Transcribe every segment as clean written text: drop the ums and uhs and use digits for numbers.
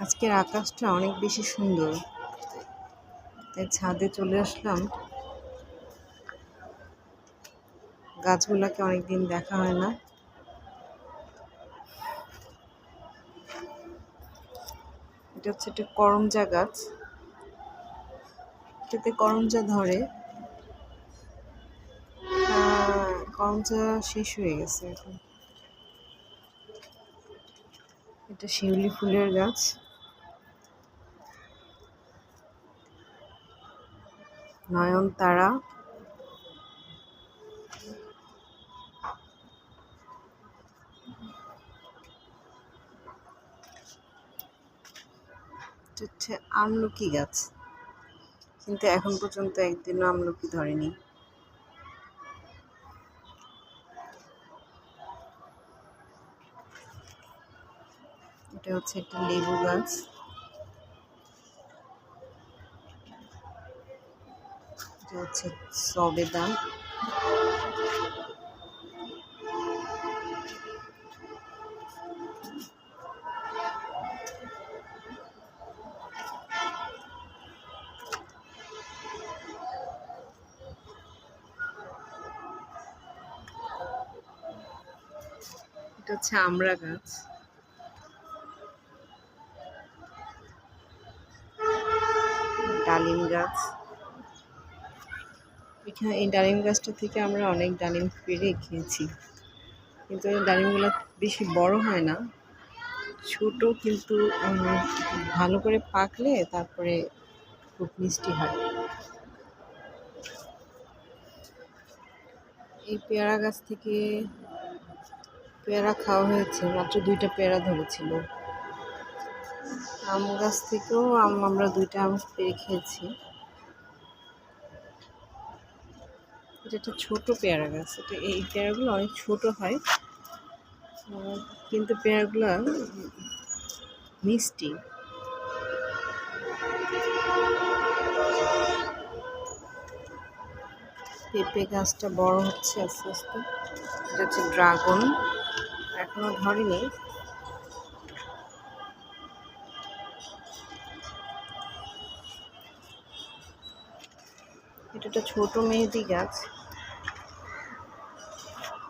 আজকের আকাশটা অনেক বেশি সুন্দর, তাই ছাদে চলে আসলাম। গাছগুলাকে অনেকদিন দেখা হয় না। এটা হচ্ছে একটা করমজা গাছ, এটাতে করমজা ধরে। করমজা শেষ হয়ে গেছে এখন। এটা শিউলি ফুলের গাছ। নয়নতারা, এটা হচ্ছে আমলকি গাছ, কিন্তু এখন পর্যন্ত একদিনও আমলকি ধরেনি। এটা হচ্ছে একটা লেবু গাছ। এটা হচ্ছে সবেদা। এটা হচ্ছে আমড়া গাছ। ডালিম গাছ। এখানে এই ডালিম গাছটা থেকে আমরা অনেক ডালিম পেড়ে খেয়েছি, কিন্তু এই ডালিমগুলো বেশি বড় হয় না, ছোট, কিন্তু ভালো করে পাকলে তারপরে খুব মিষ্টি হয়। এই পেয়ারা গাছ থেকে পেয়ারা খাওয়া হয়েছে, মাত্র 2টা পেয়ারা ধরেছিল। আম গাছ থেকেও আমরা 2টা আম পেড়ে খেয়েছি। এটা একটা ছোট পেয়ারা গাছ। এই পেয়ারাগুলো অনেক ছোট হয়, কিন্তু পেয়ারাগুলো মিষ্টি। পেঁপে গাছটা বড় হচ্ছে আস্তে আস্তে। এটা হচ্ছে ড্রাগন, এখনো ধরেনি। এটা একটা ছোট মেহেদি গাছ।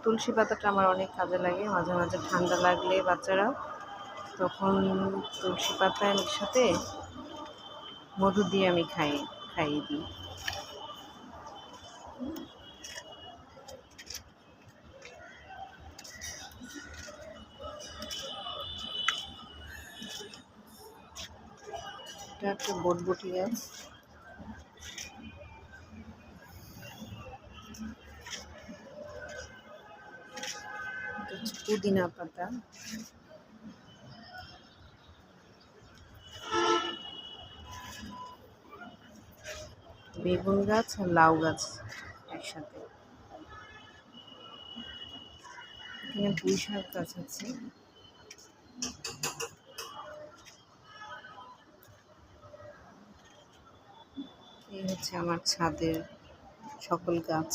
তুলসী পাতাটা আমার অনেক কাজে লাগে, মাঝে মাঝে ঠান্ডা লাগলে বাচ্চারা, তখন তুলসী পাতার সাথে মধু দিয়ে আমি খাইয়ে দিই। এটা একটা বটবটি গাছ। এটা হচ্ছে পুদিনা পাতা। বেগুন গাছ আর লাউ গাছ একসাথে। এখানে পুঁই শাক গাছ আছে। এই হচ্ছে আমার ছাদের সকল গাছ।